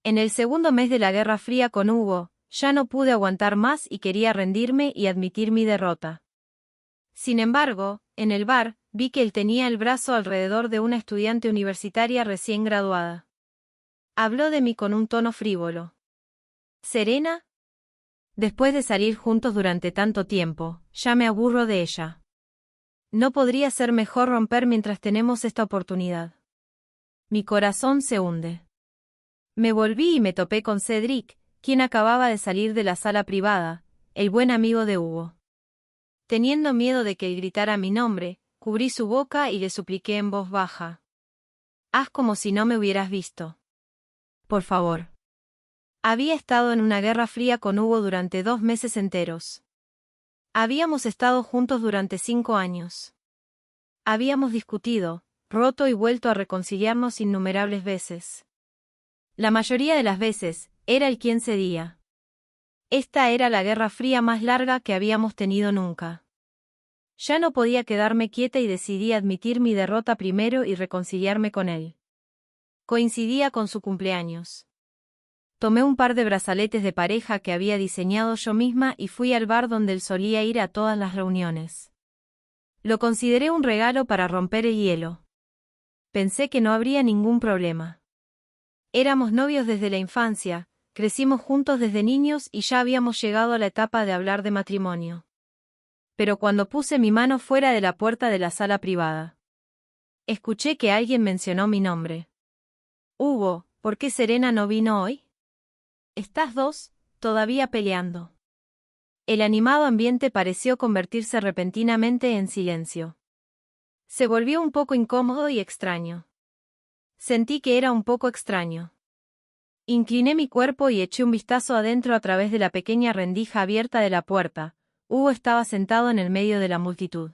En el segundo mes de la Guerra Fría con Hugo, ya no pude aguantar más y quería rendirme y admitir mi derrota. Sin embargo, en el bar, vi que él tenía el brazo alrededor de una estudiante universitaria recién graduada. Habló de mí con un tono frívolo. ¿Serena? Después de salir juntos durante tanto tiempo, ya me aburro de ella. No podría ser mejor romper mientras tenemos esta oportunidad. Mi corazón se hunde. Me volví y me topé con Cedric, quien acababa de salir de la sala privada, el buen amigo de Hugo. Teniendo miedo de que él gritara mi nombre, cubrí su boca y le supliqué en voz baja. Haz como si no me hubieras visto. Por favor. Había estado en una guerra fría con Hugo durante 2 meses enteros. Habíamos estado juntos durante 5 años. Habíamos discutido, roto y vuelto a reconciliarnos innumerables veces. La mayoría de las veces, era él quien cedía. Esta era la guerra fría más larga que habíamos tenido nunca. Ya no podía quedarme quieta y decidí admitir mi derrota primero y reconciliarme con él. Coincidía con su cumpleaños. Tomé un par de brazaletes de pareja que había diseñado yo misma y fui al bar donde él solía ir a todas las reuniones. Lo consideré un regalo para romper el hielo. Pensé que no habría ningún problema. Éramos novios desde la infancia, crecimos juntos desde niños y ya habíamos llegado a la etapa de hablar de matrimonio. Pero cuando puse mi mano fuera de la puerta de la sala privada, escuché que alguien mencionó mi nombre. Hugo, ¿por qué Serena no vino hoy? ¿Estás dos, todavía peleando? El animado ambiente pareció convertirse repentinamente en silencio. Se volvió un poco incómodo y extraño. Sentí que era un poco extraño. Incliné mi cuerpo y eché un vistazo adentro a través de la pequeña rendija abierta de la puerta. Hugo estaba sentado en el medio de la multitud.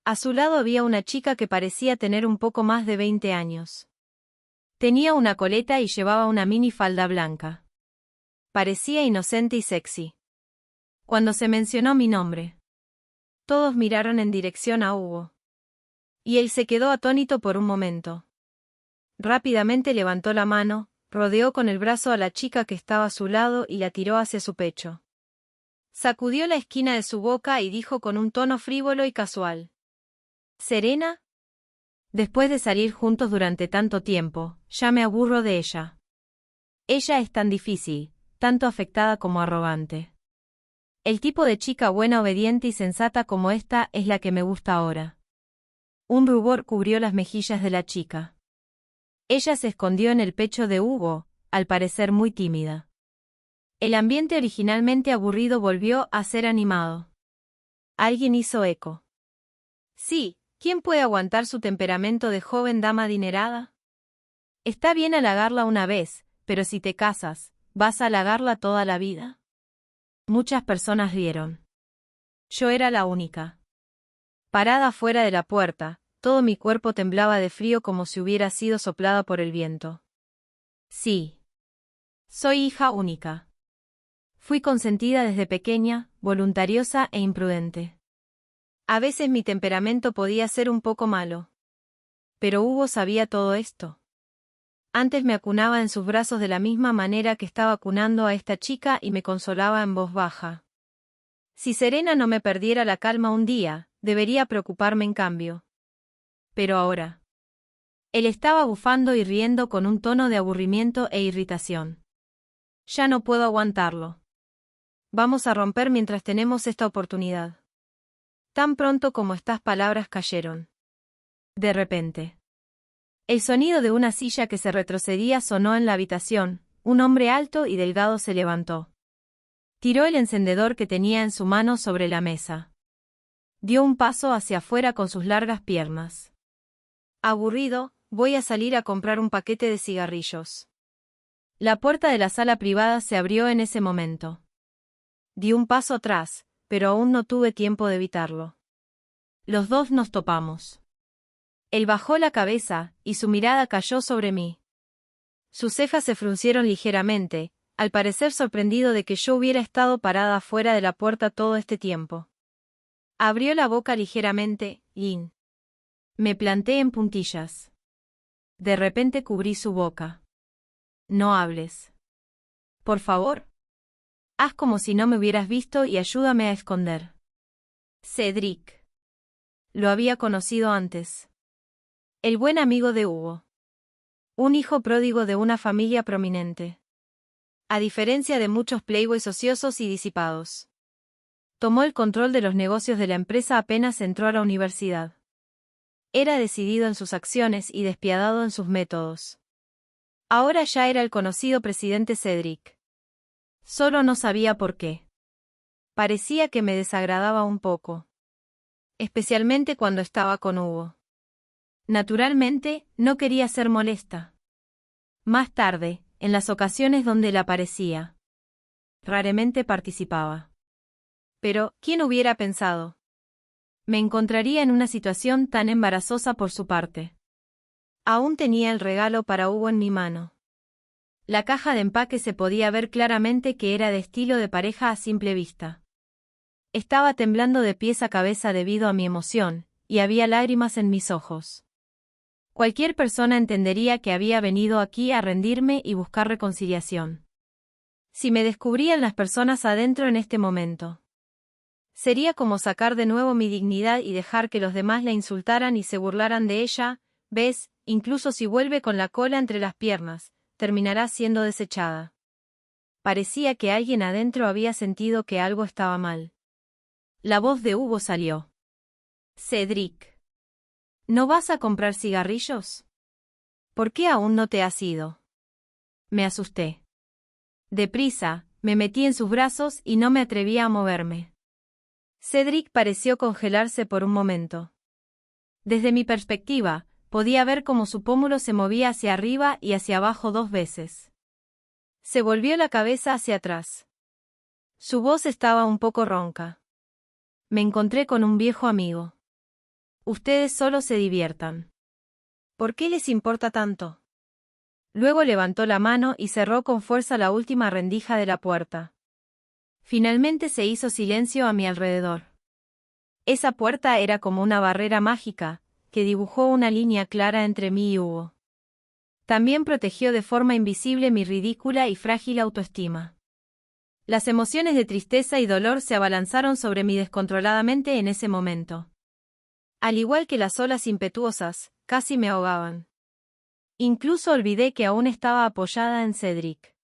A su lado había una chica que parecía tener un poco más de 20 años. Tenía una coleta y llevaba una mini falda blanca. Parecía inocente y sexy. Cuando se mencionó mi nombre, todos miraron en dirección a Hugo. Y él se quedó atónito por un momento. Rápidamente levantó la mano, rodeó con el brazo a la chica que estaba a su lado y la tiró hacia su pecho. Sacudió la esquina de su boca y dijo con un tono frívolo y casual. ¿Serena? Después de salir juntos durante tanto tiempo, ya me aburro de ella. Ella es tan difícil, tanto afectada como arrogante. El tipo de chica buena, obediente y sensata como esta es la que me gusta ahora. Un rubor cubrió las mejillas de la chica. Ella se escondió en el pecho de Hugo, al parecer muy tímida. El ambiente originalmente aburrido volvió a ser animado. Alguien hizo eco. Sí, ¿quién puede aguantar su temperamento de joven dama adinerada? Está bien halagarla una vez, pero si te casas, ¿vas a halagarla toda la vida? Muchas personas rieron. Yo era la única. Parada fuera de la puerta, todo mi cuerpo temblaba de frío como si hubiera sido soplada por el viento. Sí. Soy hija única. Fui consentida desde pequeña, voluntariosa e imprudente. A veces mi temperamento podía ser un poco malo. Pero Hugo sabía todo esto. Antes me acunaba en sus brazos de la misma manera que estaba acunando a esta chica y me consolaba en voz baja. Si Serena no me perdiera la calma un día, debería preocuparme en cambio. Pero ahora. Él estaba bufando y riendo con un tono de aburrimiento e irritación. Ya no puedo aguantarlo. Vamos a romper mientras tenemos esta oportunidad. Tan pronto como estas palabras cayeron. De repente. El sonido de una silla que se retrocedía sonó en la habitación, un hombre alto y delgado se levantó. Tiró el encendedor que tenía en su mano sobre la mesa. Dio un paso hacia afuera con sus largas piernas. Aburrido, voy a salir a comprar un paquete de cigarrillos. La puerta de la sala privada se abrió en ese momento. Di un paso atrás, pero aún no tuve tiempo de evitarlo. Los dos nos topamos. Él bajó la cabeza, y su mirada cayó sobre mí. Sus cejas se fruncieron ligeramente, al parecer sorprendido de que yo hubiera estado parada fuera de la puerta todo este tiempo. Abrió la boca ligeramente, y me planté en puntillas. De repente cubrí su boca. No hables. Por favor. Haz como si no me hubieras visto y ayúdame a esconder. Cedric. Lo había conocido antes. El buen amigo de Hugo. Un hijo pródigo de una familia prominente. A diferencia de muchos playboys ociosos y disipados. Tomó el control de los negocios de la empresa apenas entró a la universidad. Era decidido en sus acciones y despiadado en sus métodos. Ahora ya era el conocido presidente Cedric. Solo no sabía por qué. Parecía que me desagradaba un poco. Especialmente cuando estaba con Hugo. Naturalmente, no quería ser molesta. Más tarde, en las ocasiones donde él aparecía, raramente participaba. Pero, ¿quién hubiera pensado? Me encontraría en una situación tan embarazosa por su parte. Aún tenía el regalo para Hugo en mi mano. La caja de empaque se podía ver claramente que era de estilo de pareja a simple vista. Estaba temblando de pies a cabeza debido a mi emoción, y había lágrimas en mis ojos. Cualquier persona entendería que había venido aquí a rendirme y buscar reconciliación. Si me descubrían las personas adentro en este momento. Sería como sacar de nuevo mi dignidad y dejar que los demás la insultaran y se burlaran de ella, ¿ves? Incluso si vuelve con la cola entre las piernas, terminará siendo desechada. Parecía que alguien adentro había sentido que algo estaba mal. La voz de Hugo salió. Cedric. ¿No vas a comprar cigarrillos? ¿Por qué aún no te has ido? Me asusté. Deprisa, me metí en sus brazos y no me atrevía a moverme. Cedric pareció congelarse por un momento. Desde mi perspectiva, podía ver cómo su pómulo se movía hacia arriba y hacia abajo 2 veces. Se volvió la cabeza hacia atrás. Su voz estaba un poco ronca. Me encontré con un viejo amigo. Ustedes solo se diviertan. ¿Por qué les importa tanto? Luego levantó la mano y cerró con fuerza la última rendija de la puerta. Finalmente se hizo silencio a mi alrededor. Esa puerta era como una barrera mágica, que dibujó una línea clara entre mí y Hugo. También protegió de forma invisible mi ridícula y frágil autoestima. Las emociones de tristeza y dolor se abalanzaron sobre mí descontroladamente en ese momento. Al igual que las olas impetuosas, casi me ahogaban. Incluso olvidé que aún estaba apoyada en Cedric.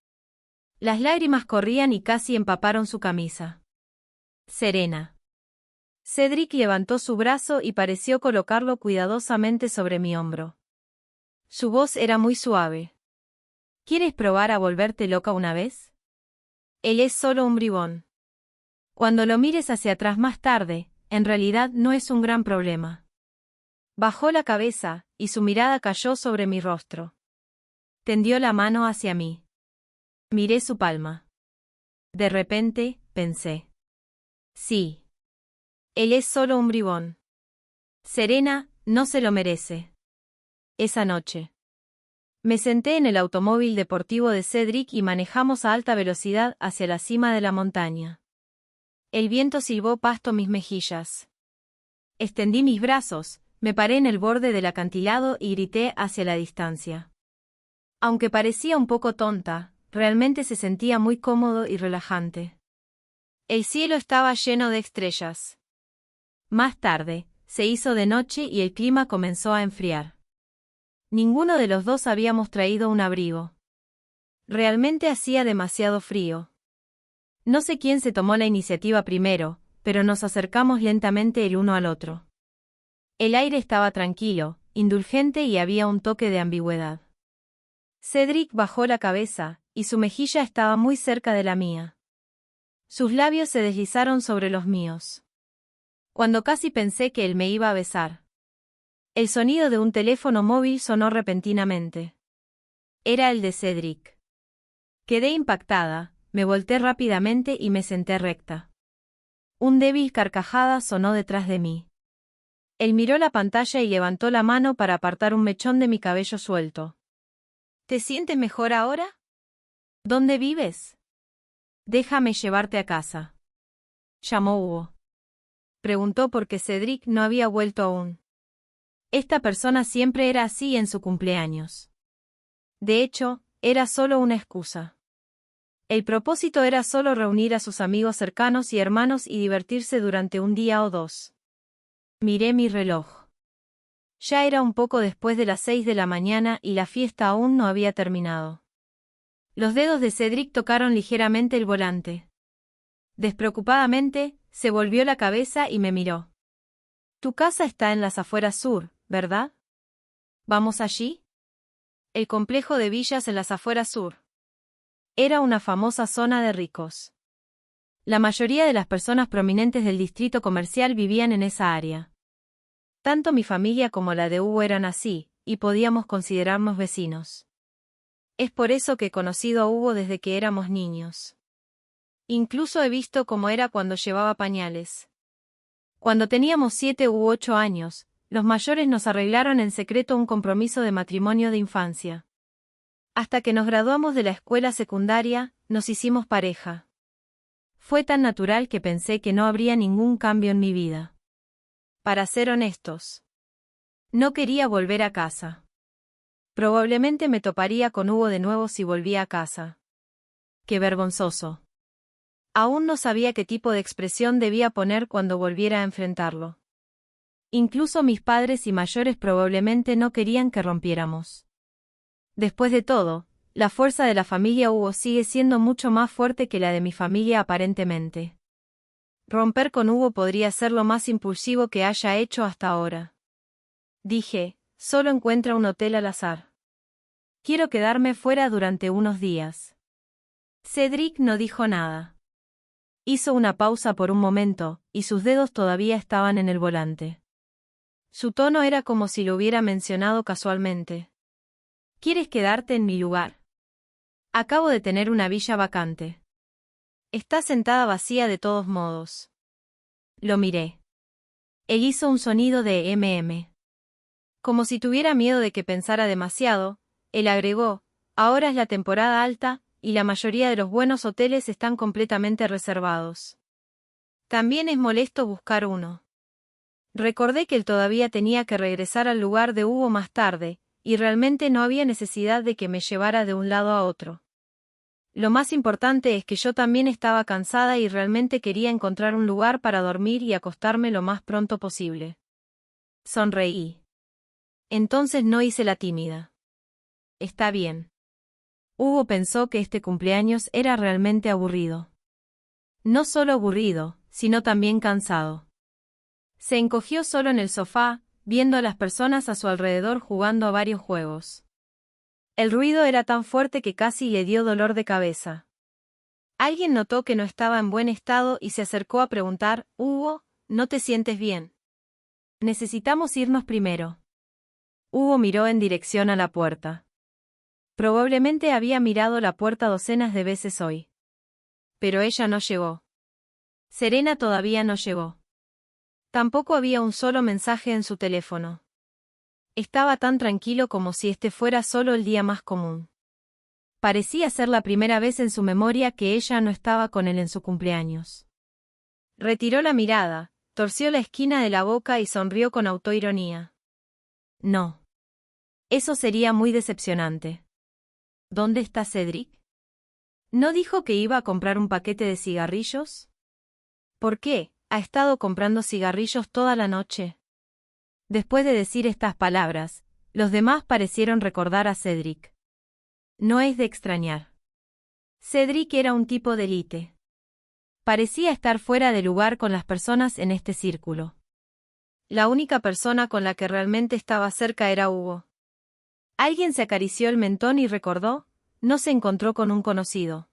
Las lágrimas corrían y casi empaparon su camisa. Serena. Cedric levantó su brazo y pareció colocarlo cuidadosamente sobre mi hombro. Su voz era muy suave. ¿Quieres probar a volverte loca una vez? Él es solo un bribón. Cuando lo mires hacia atrás más tarde, en realidad no es un gran problema. Bajó la cabeza, y su mirada cayó sobre mi rostro. Tendió la mano hacia mí. Miré su palma. De repente, pensé. Sí. Él es solo un bribón. Serena, no se lo merece. Esa noche. Me senté en el automóvil deportivo de Cedric y manejamos a alta velocidad hacia la cima de la montaña. El viento silbó pasto mis mejillas. Extendí mis brazos, me paré en el borde del acantilado y grité hacia la distancia. Aunque parecía un poco tonta, realmente se sentía muy cómodo y relajante. El cielo estaba lleno de estrellas. Más tarde, se hizo de noche y el clima comenzó a enfriar. Ninguno de los dos habíamos traído un abrigo. Realmente hacía demasiado frío. No sé quién se tomó la iniciativa primero, pero nos acercamos lentamente el uno al otro. El aire estaba tranquilo, indulgente y había un toque de ambigüedad. Cedric bajó la cabeza, y su mejilla estaba muy cerca de la mía. Sus labios se deslizaron sobre los míos. Cuando casi pensé que él me iba a besar. El sonido de un teléfono móvil sonó repentinamente. Era el de Cedric. Quedé impactada, me volteé rápidamente y me senté recta. Un débil carcajada sonó detrás de mí. Él miró la pantalla y levantó la mano para apartar un mechón de mi cabello suelto. ¿Te sientes mejor ahora? ¿Dónde vives? Déjame llevarte a casa. Llamó Hugo. Preguntó por qué Cedric no había vuelto aún. Esta persona siempre era así en su cumpleaños. De hecho, era solo una excusa. El propósito era solo reunir a sus amigos cercanos y hermanos y divertirse durante un día o dos. Miré mi reloj. Ya era un poco después de las 6 de la mañana y la fiesta aún no había terminado. Los dedos de Cedric tocaron ligeramente el volante. Despreocupadamente, se volvió la cabeza y me miró. Tu casa está en las afueras sur, ¿verdad? ¿Vamos allí? El complejo de villas en las afueras sur. Era una famosa zona de ricos. La mayoría de las personas prominentes del distrito comercial vivían en esa área. Tanto mi familia como la de Hugo eran así, y podíamos considerarnos vecinos. Es por eso que he conocido a Hugo desde que éramos niños. Incluso he visto cómo era cuando llevaba pañales. Cuando teníamos 7 u 8 años, los mayores nos arreglaron en secreto un compromiso de matrimonio de infancia. Hasta que nos graduamos de la escuela secundaria, nos hicimos pareja. Fue tan natural que pensé que no habría ningún cambio en mi vida. Para ser honestos, no quería volver a casa. Probablemente me toparía con Hugo de nuevo si volvía a casa. Qué vergonzoso. Aún no sabía qué tipo de expresión debía poner cuando volviera a enfrentarlo. Incluso mis padres y mayores probablemente no querían que rompiéramos. Después de todo, la fuerza de la familia Hugo sigue siendo mucho más fuerte que la de mi familia aparentemente. Romper con Hugo podría ser lo más impulsivo que haya hecho hasta ahora. Dije, solo encuentra un hotel al azar. Quiero quedarme fuera durante unos días. Cedric no dijo nada. Hizo una pausa por un momento, y sus dedos todavía estaban en el volante. Su tono era como si lo hubiera mencionado casualmente. ¿Quieres quedarte en mi lugar? Acabo de tener una villa vacante. Está sentada vacía de todos modos. Lo miré. Él hizo un sonido de Como si tuviera miedo de que pensara demasiado, él agregó, ahora es la temporada alta, y la mayoría de los buenos hoteles están completamente reservados. También es molesto buscar uno. Recordé que él todavía tenía que regresar al lugar de Hugo más tarde, y realmente no había necesidad de que me llevara de un lado a otro. Lo más importante es que yo también estaba cansada y realmente quería encontrar un lugar para dormir y acostarme lo más pronto posible. Sonreí. Entonces no hice la tímida. Está bien. Hugo pensó que este cumpleaños era realmente aburrido. No solo aburrido, sino también cansado. Se encogió solo en el sofá, viendo a las personas a su alrededor jugando a varios juegos. El ruido era tan fuerte que casi le dio dolor de cabeza. Alguien notó que no estaba en buen estado y se acercó a preguntar, Hugo, ¿no te sientes bien? Necesitamos irnos primero. Hugo miró en dirección a la puerta. Probablemente había mirado la puerta docenas de veces hoy. Pero ella no llegó. Serena todavía no llegó. Tampoco había un solo mensaje en su teléfono. Estaba tan tranquilo como si este fuera solo el día más común. Parecía ser la primera vez en su memoria que ella no estaba con él en su cumpleaños. Retiró la mirada, torció la esquina de la boca y sonrió con autoironía. No. Eso sería muy decepcionante. ¿Dónde está Cedric? ¿No dijo que iba a comprar un paquete de cigarrillos? ¿Por qué? ¿Ha estado comprando cigarrillos toda la noche? Después de decir estas palabras, los demás parecieron recordar a Cedric. No es de extrañar. Cedric era un tipo de élite. Parecía estar fuera de lugar con las personas en este círculo. La única persona con la que realmente estaba cerca era Hugo. Alguien se acarició el mentón y recordó, no se encontró con un conocido.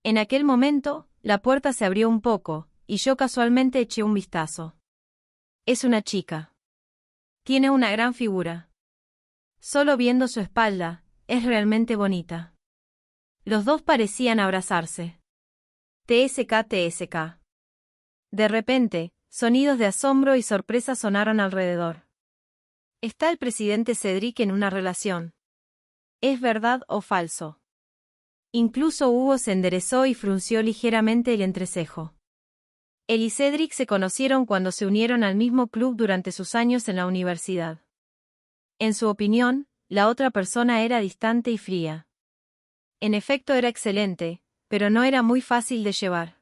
En aquel momento, la puerta se abrió un poco, y yo casualmente eché un vistazo. Es una chica. Tiene una gran figura. Solo viendo su espalda, es realmente bonita. Los dos parecían abrazarse. TSK. De repente, sonidos de asombro y sorpresa sonaron alrededor. ¿Está el presidente Cedric en una relación? ¿Es verdad o falso? Incluso Hugo se enderezó y frunció ligeramente el entrecejo. Él y Cedric se conocieron cuando se unieron al mismo club durante sus años en la universidad. En su opinión, la otra persona era distante y fría. En efecto era excelente, pero no era muy fácil de llevar.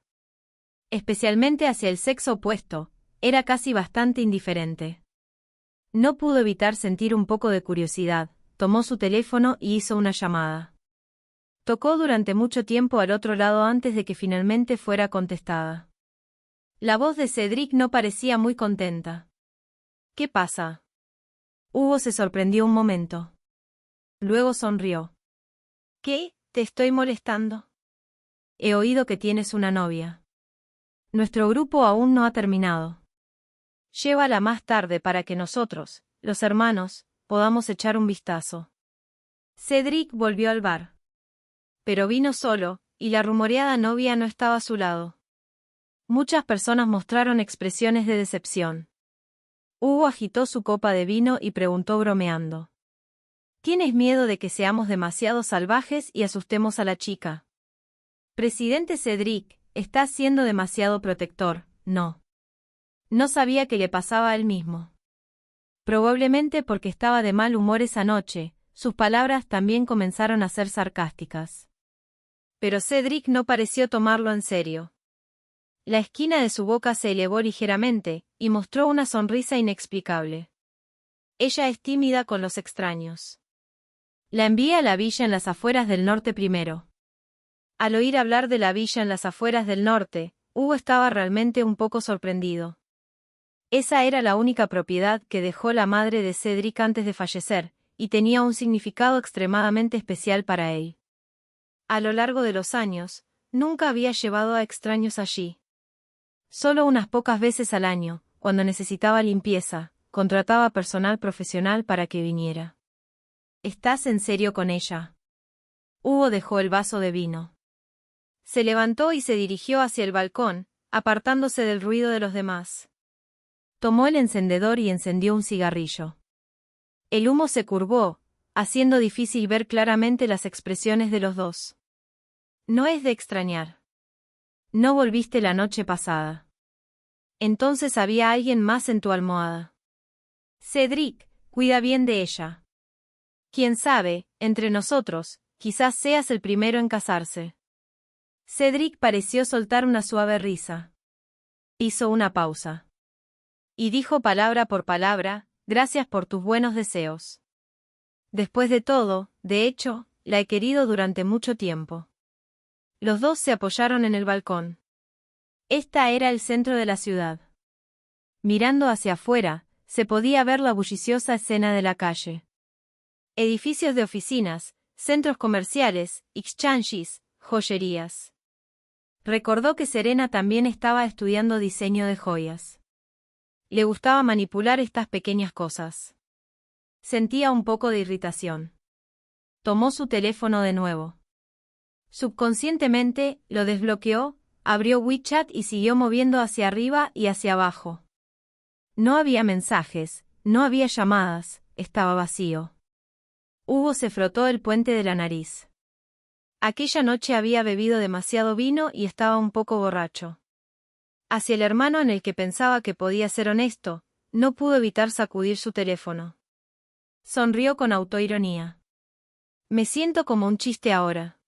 Especialmente hacia el sexo opuesto, era casi bastante indiferente. No pudo evitar sentir un poco de curiosidad, tomó su teléfono y hizo una llamada. Tocó durante mucho tiempo al otro lado antes de que finalmente fuera contestada. La voz de Cedric no parecía muy contenta. ¿Qué pasa? Hugo se sorprendió un momento. Luego sonrió. ¿Qué? ¿Te estoy molestando? He oído que tienes una novia. Nuestro grupo aún no ha terminado. Llévala más tarde para que nosotros, los hermanos, podamos echar un vistazo. Cedric volvió al bar. Pero vino solo, y la rumoreada novia no estaba a su lado. Muchas personas mostraron expresiones de decepción. Hugo agitó su copa de vino y preguntó bromeando. ¿Tienes miedo de que seamos demasiado salvajes y asustemos a la chica? Presidente Cedric, estás siendo demasiado protector, ¿no? No sabía qué le pasaba a él mismo. Probablemente porque estaba de mal humor esa noche, sus palabras también comenzaron a ser sarcásticas. Pero Cedric no pareció tomarlo en serio. La esquina de su boca se elevó ligeramente, y mostró una sonrisa inexplicable. Ella es tímida con los extraños. La envié a la villa en las afueras del norte primero. Al oír hablar de la villa en las afueras del norte, Hugo estaba realmente un poco sorprendido. Esa era la única propiedad que dejó la madre de Cedric antes de fallecer, y tenía un significado extremadamente especial para él. A lo largo de los años, nunca había llevado a extraños allí. Solo unas pocas veces al año, cuando necesitaba limpieza, contrataba personal profesional para que viniera. ¿Estás en serio con ella? Hugo dejó el vaso de vino. Se levantó y se dirigió hacia el balcón, apartándose del ruido de los demás. Tomó el encendedor y encendió un cigarrillo. El humo se curvó, haciendo difícil ver claramente las expresiones de los dos. No es de extrañar. No volviste la noche pasada. Entonces había alguien más en tu almohada. Cedric, cuida bien de ella. Quién sabe, entre nosotros, quizás seas el primero en casarse. Cedric pareció soltar una suave risa. Hizo una pausa. Y dijo palabra por palabra, gracias por tus buenos deseos. Después de todo, de hecho, la he querido durante mucho tiempo. Los dos se apoyaron en el balcón. Esta era el centro de la ciudad. Mirando hacia afuera, se podía ver la bulliciosa escena de la calle. Edificios de oficinas, centros comerciales, exchanges, joyerías. Recordó que Serena también estaba estudiando diseño de joyas. Le gustaba manipular estas pequeñas cosas. Sentía un poco de irritación. Tomó su teléfono de nuevo. Subconscientemente, lo desbloqueó, abrió WeChat y siguió moviendo hacia arriba y hacia abajo. No había mensajes, no había llamadas, estaba vacío. Hugo se frotó el puente de la nariz. Aquella noche había bebido demasiado vino y estaba un poco borracho. Hacia el hermano en el que pensaba que podía ser honesto, no pudo evitar sacudir su teléfono. Sonrió con autoironía. Me siento como un chiste ahora.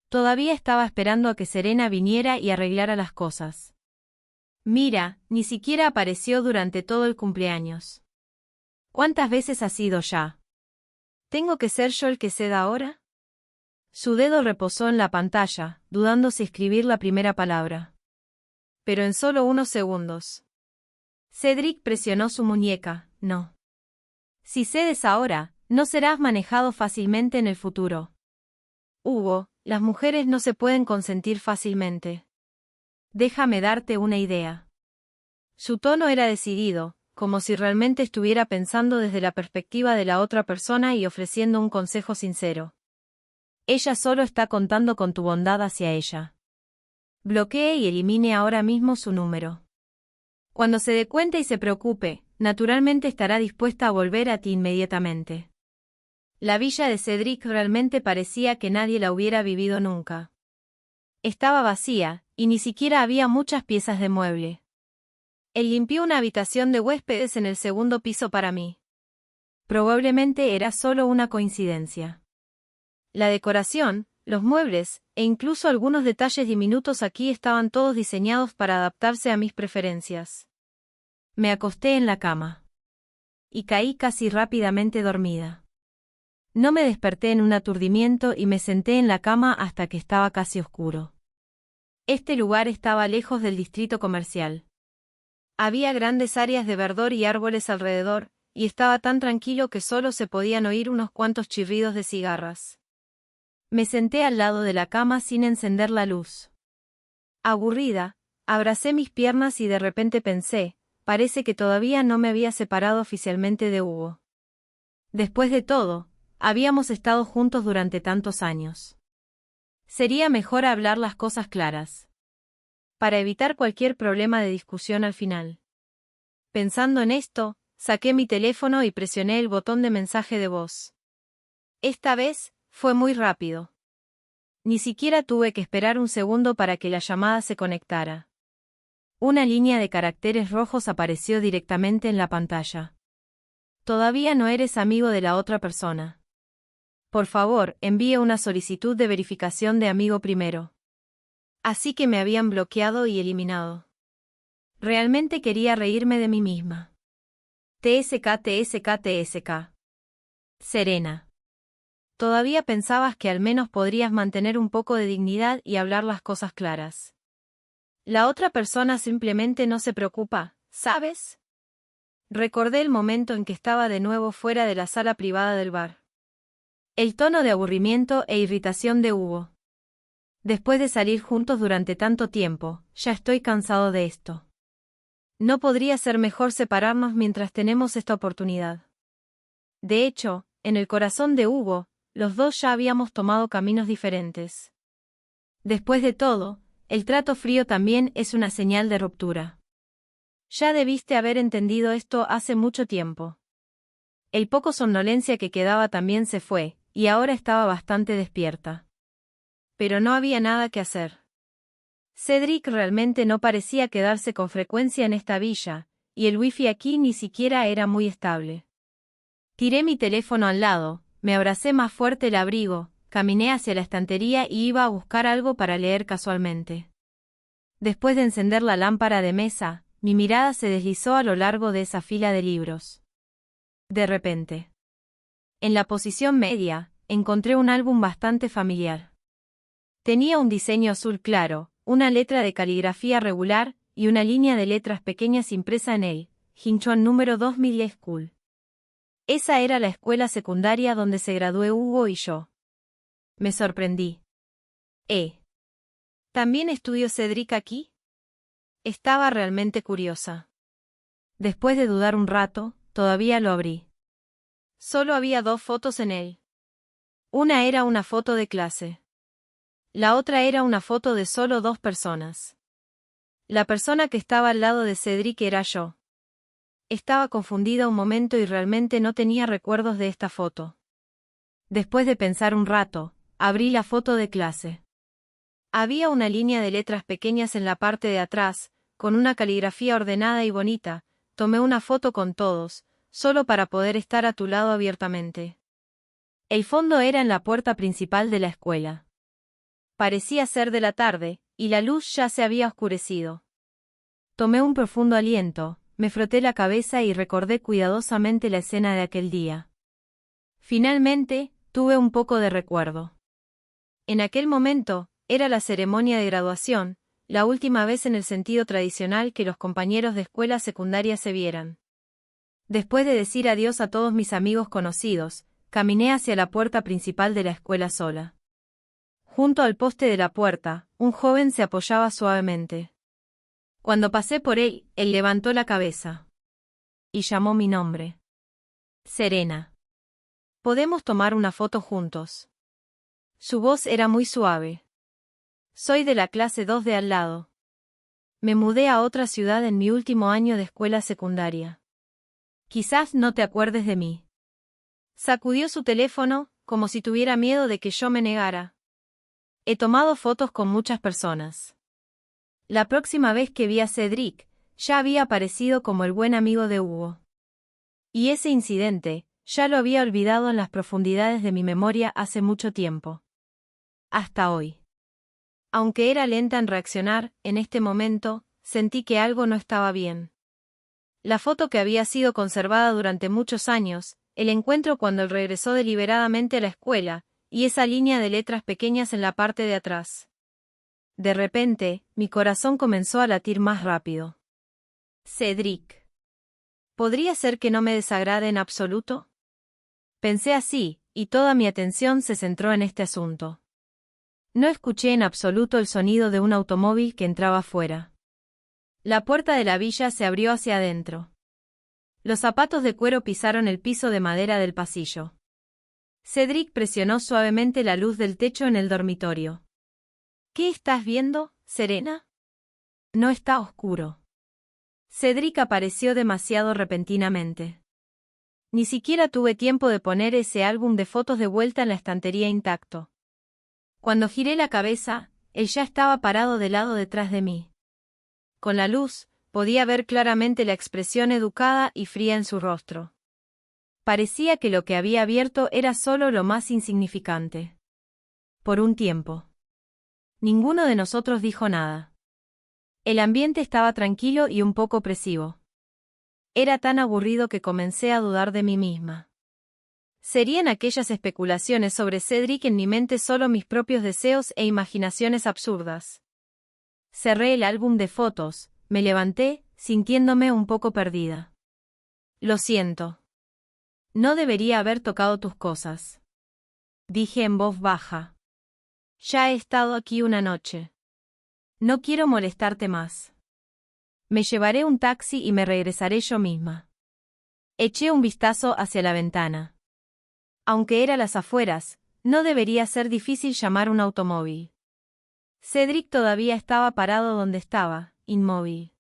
Todavía estaba esperando a que Serena viniera y arreglara las cosas. Mira, ni siquiera apareció durante todo el cumpleaños. ¿Cuántas veces ha sido ya? ¿Tengo que ser yo el que ceda ahora? Su dedo reposó en la pantalla, dudando si escribir la primera palabra. Pero en solo unos segundos. Cedric presionó su muñeca, no. Si cedes ahora, no serás manejado fácilmente en el futuro. Hugo, las mujeres no se pueden consentir fácilmente. Déjame darte una idea. Su tono era decidido, como si realmente estuviera pensando desde la perspectiva de la otra persona y ofreciendo un consejo sincero. Ella solo está contando con tu bondad hacia ella. Bloquee y elimine ahora mismo su número. Cuando se dé cuenta y se preocupe, naturalmente estará dispuesta a volver a ti inmediatamente. La villa de Cedric realmente parecía que nadie la hubiera vivido nunca. Estaba vacía, y ni siquiera había muchas piezas de mueble. Él limpió una habitación de huéspedes en el segundo piso para mí. Probablemente era solo una coincidencia. La decoración, los muebles, e incluso algunos detalles diminutos aquí estaban todos diseñados para adaptarse a mis preferencias. Me acosté en la cama. Y caí casi rápidamente dormida. No me desperté en un aturdimiento y me senté en la cama hasta que estaba casi oscuro. Este lugar estaba lejos del distrito comercial. Había grandes áreas de verdor y árboles alrededor, y estaba tan tranquilo que solo se podían oír unos cuantos chirridos de cigarras. Me senté al lado de la cama sin encender la luz. Aburrida, abracé mis piernas y de repente pensé, parece que todavía no me había separado oficialmente de Hugo. Después de todo, habíamos estado juntos durante tantos años. Sería mejor hablar las cosas claras. Para evitar cualquier problema de discusión al final. Pensando en esto, saqué mi teléfono y presioné el botón de mensaje de voz. Esta vez, fue muy rápido. Ni siquiera tuve que esperar un segundo para que la llamada se conectara. Una línea de caracteres rojos apareció directamente en la pantalla. Todavía no eres amigo de la otra persona. Por favor, envíe una solicitud de verificación de amigo primero. Así que me habían bloqueado y eliminado. Realmente quería reírme de mí misma. TSK. Serena. Todavía pensabas que al menos podrías mantener un poco de dignidad y hablar las cosas claras. La otra persona simplemente no se preocupa, ¿sabes? Recordé el momento en que estaba de nuevo fuera de la sala privada del bar. El tono de aburrimiento e irritación de Hugo. Después de salir juntos durante tanto tiempo, ya estoy cansado de esto. No podría ser mejor separarnos mientras tenemos esta oportunidad. De hecho, en el corazón de Hugo, los dos ya habíamos tomado caminos diferentes. Después de todo, el trato frío también es una señal de ruptura. Ya debiste haber entendido esto hace mucho tiempo. El poco somnolencia que quedaba también se fue, y ahora estaba bastante despierta. Pero no había nada que hacer. Cedric realmente no parecía quedarse con frecuencia en esta villa, y el wifi aquí ni siquiera era muy estable. Tiré mi teléfono al lado, me abracé más fuerte el abrigo, caminé hacia la estantería y iba a buscar algo para leer casualmente. Después de encender la lámpara de mesa, mi mirada se deslizó a lo largo de esa fila de libros. De repente, en la posición media, encontré un álbum bastante familiar. Tenía un diseño azul claro, una letra de caligrafía regular y una línea de letras pequeñas impresa en él, Hinchon número 2 Middle School. Esa era la escuela secundaria donde se graduó Hugo y yo. Me sorprendí. ¿También estudió Cedric aquí? Estaba realmente curiosa. Después de dudar un rato, todavía lo abrí. Solo había 2 fotos en él. Una era una foto de clase. La otra era una foto de solo 2 personas. La persona que estaba al lado de Cedric era yo. Estaba confundida un momento y realmente no tenía recuerdos de esta foto. Después de pensar un rato, abrí la foto de clase. Había una línea de letras pequeñas en la parte de atrás, con una caligrafía ordenada y bonita. Tomé una foto con todos, solo para poder estar a tu lado abiertamente. El fondo era en la puerta principal de la escuela. Parecía ser de la tarde, y la luz ya se había oscurecido. Tomé un profundo aliento, me froté la cabeza y recordé cuidadosamente la escena de aquel día. Finalmente, tuve un poco de recuerdo. En aquel momento, era la ceremonia de graduación, la última vez en el sentido tradicional que los compañeros de escuela secundaria se vieran. Después de decir adiós a todos mis amigos conocidos, caminé hacia la puerta principal de la escuela sola. Junto al poste de la puerta, un joven se apoyaba suavemente. Cuando pasé por él levantó la cabeza. Y llamó mi nombre. Serena. ¿Podemos tomar una foto juntos? Su voz era muy suave. Soy de la clase 2 de al lado. Me mudé a otra ciudad en mi último año de escuela secundaria. Quizás no te acuerdes de mí. Sacudió su teléfono, como si tuviera miedo de que yo me negara. He tomado fotos con muchas personas. La próxima vez que vi a Cedric, ya había aparecido como el buen amigo de Hugo. Y ese incidente, ya lo había olvidado en las profundidades de mi memoria hace mucho tiempo. Hasta hoy. Aunque era lenta en reaccionar, en este momento, sentí que algo no estaba bien. La foto que había sido conservada durante muchos años, el encuentro cuando él regresó deliberadamente a la escuela, y esa línea de letras pequeñas en la parte de atrás. De repente, mi corazón comenzó a latir más rápido. Cedric. ¿Podría ser que no me desagrade en absoluto? Pensé así, y toda mi atención se centró en este asunto. No escuché en absoluto el sonido de un automóvil que entraba fuera. La puerta de la villa se abrió hacia adentro. Los zapatos de cuero pisaron el piso de madera del pasillo. Cedric presionó suavemente la luz del techo en el dormitorio. ¿Qué estás viendo, Serena? No está oscuro. Cedric apareció demasiado repentinamente. Ni siquiera tuve tiempo de poner ese álbum de fotos de vuelta en la estantería intacto. Cuando giré la cabeza, él ya estaba parado de lado detrás de mí. Con la luz, podía ver claramente la expresión educada y fría en su rostro. Parecía que lo que había abierto era solo lo más insignificante. Por un tiempo. Ninguno de nosotros dijo nada. El ambiente estaba tranquilo y un poco opresivo. Era tan aburrido que comencé a dudar de mí misma. ¿Serían aquellas especulaciones sobre Cedric en mi mente solo mis propios deseos e imaginaciones absurdas? Cerré el álbum de fotos, me levanté, sintiéndome un poco perdida. Lo siento. No debería haber tocado tus cosas. Dije en voz baja. Ya he estado aquí una noche. No quiero molestarte más. Me llevaré un taxi y me regresaré yo misma. Eché un vistazo hacia la ventana. Aunque era las afueras, no debería ser difícil llamar un automóvil. Cedric todavía estaba parado donde estaba, inmóvil.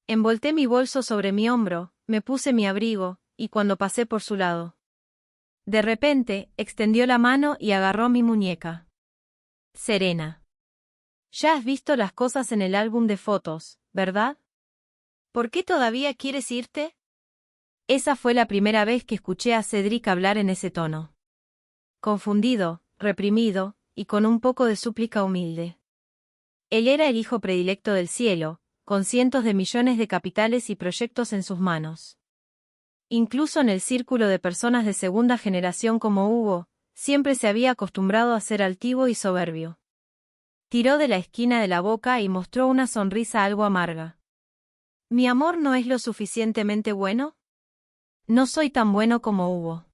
Envolté mi bolso sobre mi hombro, me puse mi abrigo, y cuando pasé por su lado. De repente, extendió la mano y agarró mi muñeca. Serena. Ya has visto las cosas en el álbum de fotos, ¿verdad? ¿Por qué todavía quieres irte? Esa fue la primera vez que escuché a Cedric hablar en ese tono. Confundido, reprimido, y con un poco de súplica humilde. Él era el hijo predilecto del cielo, con cientos de millones de capitales y proyectos en sus manos. Incluso en el círculo de personas de segunda generación como Hugo, siempre se había acostumbrado a ser altivo y soberbio. Tiró de la esquina de la boca y mostró una sonrisa algo amarga. ¿Mi amor no es lo suficientemente bueno? No soy tan bueno como Hugo.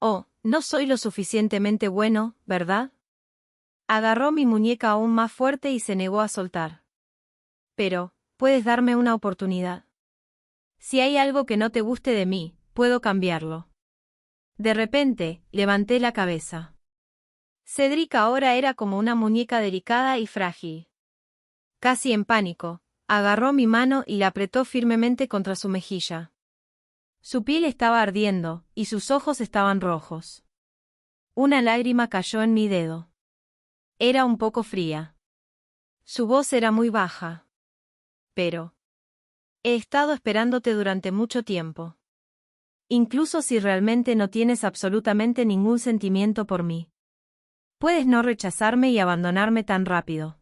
Oh, no soy lo suficientemente bueno, ¿verdad? Agarró mi muñeca aún más fuerte y se negó a soltar. Pero, ¿puedes darme una oportunidad? Si hay algo que no te guste de mí, puedo cambiarlo. De repente, levanté la cabeza. Cedric ahora era como una muñeca delicada y frágil. Casi en pánico, agarró mi mano y la apretó firmemente contra su mejilla. Su piel estaba ardiendo, y sus ojos estaban rojos. Una lágrima cayó en mi dedo. Era un poco fría. Su voz era muy baja. Pero... he estado esperándote durante mucho tiempo. Incluso si realmente no tienes absolutamente ningún sentimiento por mí. Puedes no rechazarme y abandonarme tan rápido.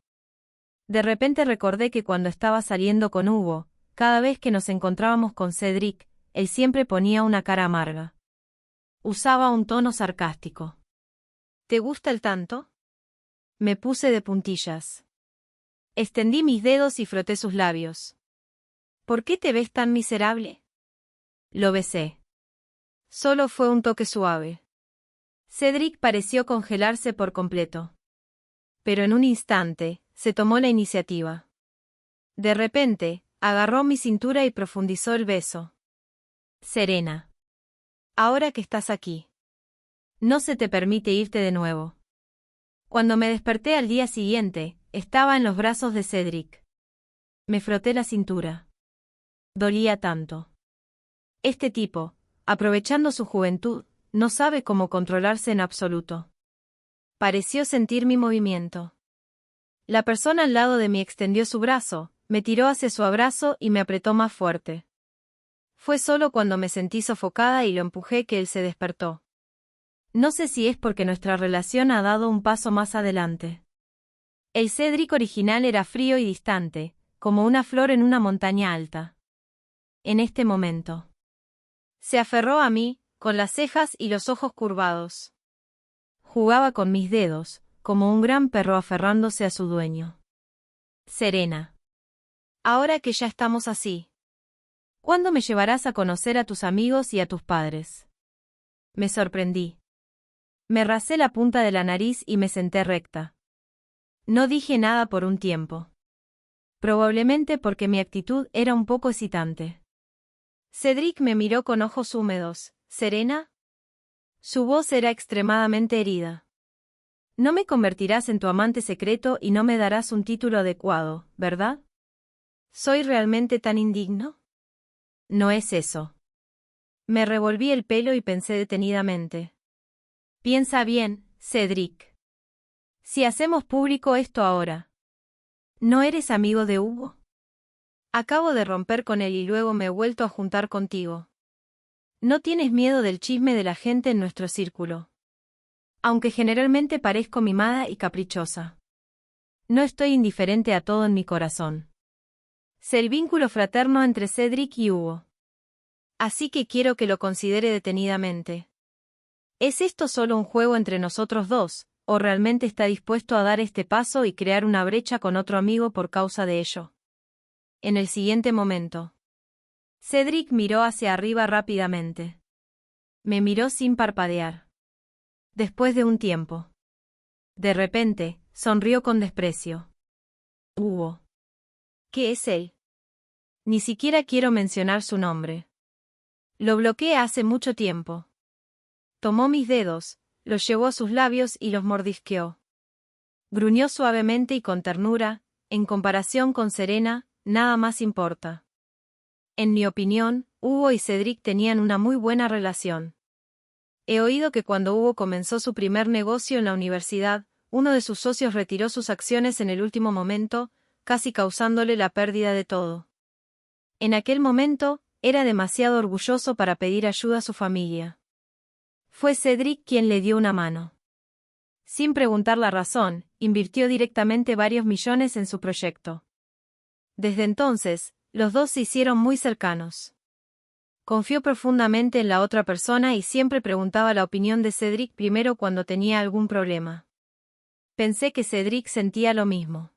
De repente recordé que cuando estaba saliendo con Hugo, cada vez que nos encontrábamos con Cedric, él siempre ponía una cara amarga. Usaba un tono sarcástico. ¿Te gusta el tanto? Me puse de puntillas. Extendí mis dedos y froté sus labios. ¿Por qué te ves tan miserable? Lo besé. Solo fue un toque suave. Cedric pareció congelarse por completo. Pero en un instante, se tomó la iniciativa. De repente, agarró mi cintura y profundizó el beso. Serena. Ahora que estás aquí. No se te permite irte de nuevo. Cuando me desperté al día siguiente, estaba en los brazos de Cedric. Me froté la cintura. Dolía tanto. Este tipo, aprovechando su juventud, no sabe cómo controlarse en absoluto. Pareció sentir mi movimiento. La persona al lado de mí extendió su brazo, me tiró hacia su abrazo y me apretó más fuerte. Fue solo cuando me sentí sofocada y lo empujé que él se despertó. No sé si es porque nuestra relación ha dado un paso más adelante. El Cedric original era frío y distante, como una flor en una montaña alta. En este momento. Se aferró a mí, con las cejas y los ojos curvados. Jugaba con mis dedos, como un gran perro aferrándose a su dueño. Serena. Ahora que ya estamos así. ¿Cuándo me llevarás a conocer a tus amigos y a tus padres? Me sorprendí. Me rasé la punta de la nariz y me senté recta. No dije nada por un tiempo. Probablemente porque mi actitud era un poco excitante. Cedric me miró con ojos húmedos. ¿Serena? Su voz era extremadamente herida. No me convertirás en tu amante secreto y no me darás un título adecuado, ¿verdad? ¿Soy realmente tan indigno? No es eso. Me revolví el pelo y pensé detenidamente. Piensa bien, Cedric. Si hacemos público esto ahora. ¿No eres amigo de Hugo? Acabo de romper con él y luego me he vuelto a juntar contigo. ¿No tienes miedo del chisme de la gente en nuestro círculo? Aunque generalmente parezco mimada y caprichosa. No estoy indiferente a todo en mi corazón. Sé el vínculo fraterno entre Cedric y Hugo. Así que quiero que lo considere detenidamente. ¿Es esto solo un juego entre nosotros dos, o realmente está dispuesto a dar este paso y crear una brecha con otro amigo por causa de ello? En el siguiente momento. Cedric miró hacia arriba rápidamente. Me miró sin parpadear. Después de un tiempo. De repente, sonrió con desprecio. Hugo. ¿Qué es él? Ni siquiera quiero mencionar su nombre. Lo bloqueé hace mucho tiempo. Tomó mis dedos, los llevó a sus labios y los mordisqueó. Gruñó suavemente y con ternura, en comparación con Serena, nada más importa. En mi opinión, Hugo y Cedric tenían una muy buena relación. He oído que cuando Hugo comenzó su primer negocio en la universidad, uno de sus socios retiró sus acciones en el último momento, casi causándole la pérdida de todo. En aquel momento, era demasiado orgulloso para pedir ayuda a su familia. Fue Cedric quien le dio una mano. Sin preguntar la razón, invirtió directamente varios millones en su proyecto. Desde entonces, los dos se hicieron muy cercanos. Confió profundamente en la otra persona y siempre preguntaba la opinión de Cedric primero cuando tenía algún problema. Pensé que Cedric sentía lo mismo.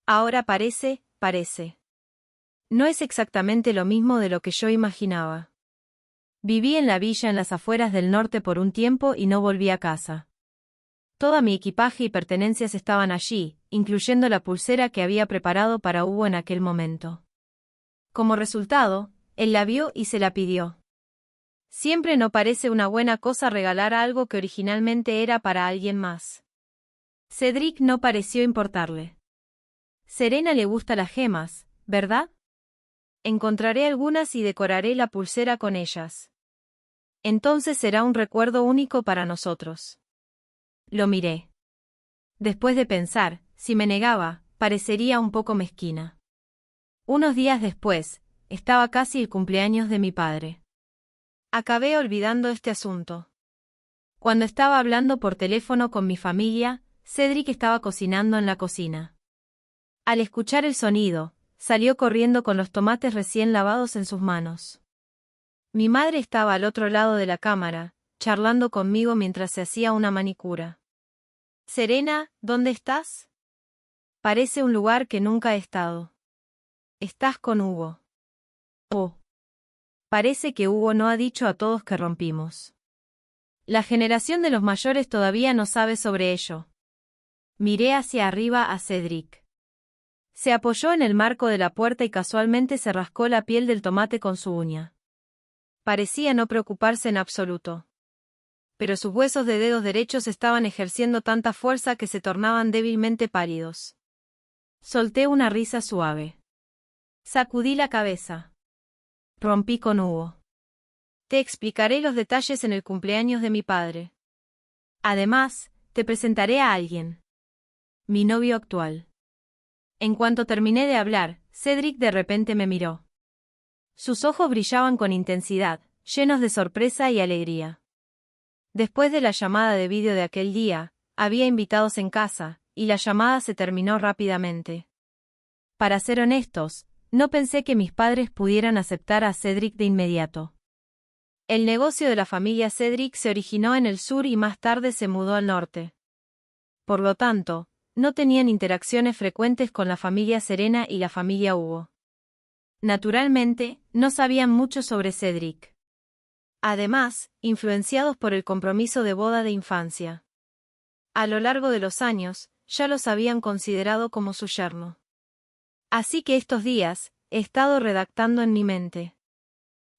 Ahora parece. No es exactamente lo mismo de lo que yo imaginaba. Viví en la villa en las afueras del norte por un tiempo y no volví a casa. Toda mi equipaje y pertenencias estaban allí, incluyendo la pulsera que había preparado para Hugo en aquel momento. Como resultado, él la vio y se la pidió. Siempre no parece una buena cosa regalar algo que originalmente era para alguien más. Cedric no pareció importarle. Serena le gusta las gemas, ¿verdad? Encontraré algunas y decoraré la pulsera con ellas. Entonces será un recuerdo único para nosotros. Lo miré. Después de pensar, si me negaba, parecería un poco mezquina. Unos días después, estaba casi el cumpleaños de mi padre. Acabé olvidando este asunto. Cuando estaba hablando por teléfono con mi familia, Cedric estaba cocinando en la cocina. Al escuchar el sonido, salió corriendo con los tomates recién lavados en sus manos. Mi madre estaba al otro lado de la cámara, charlando conmigo mientras se hacía una manicura. Serena, ¿dónde estás? Parece un lugar que nunca he estado. Estás con Hugo. Oh. Parece que Hugo no ha dicho a todos que rompimos. La generación de los mayores todavía no sabe sobre ello. Miré hacia arriba a Cedric. Se apoyó en el marco de la puerta y casualmente se rascó la piel del tomate con su uña. Parecía no preocuparse en absoluto. Pero sus huesos de dedos derechos estaban ejerciendo tanta fuerza que se tornaban débilmente pálidos. Solté una risa suave. Sacudí la cabeza. Rompí con Hugo. Te explicaré los detalles en el cumpleaños de mi padre. Además, te presentaré a alguien. Mi novio actual. En cuanto terminé de hablar, Cedric de repente me miró. Sus ojos brillaban con intensidad, llenos de sorpresa y alegría. Después de la llamada de vídeo de aquel día, había invitados en casa, y la llamada se terminó rápidamente. Para ser honestos, no pensé que mis padres pudieran aceptar a Cedric de inmediato. El negocio de la familia Cedric se originó en el sur y más tarde se mudó al norte. Por lo tanto, no tenían interacciones frecuentes con la familia Serena y la familia Hugo. Naturalmente, no sabían mucho sobre Cedric. Además, influenciados por el compromiso de boda de infancia. A lo largo de los años, ya los habían considerado como su yerno. Así que estos días, he estado redactando en mi mente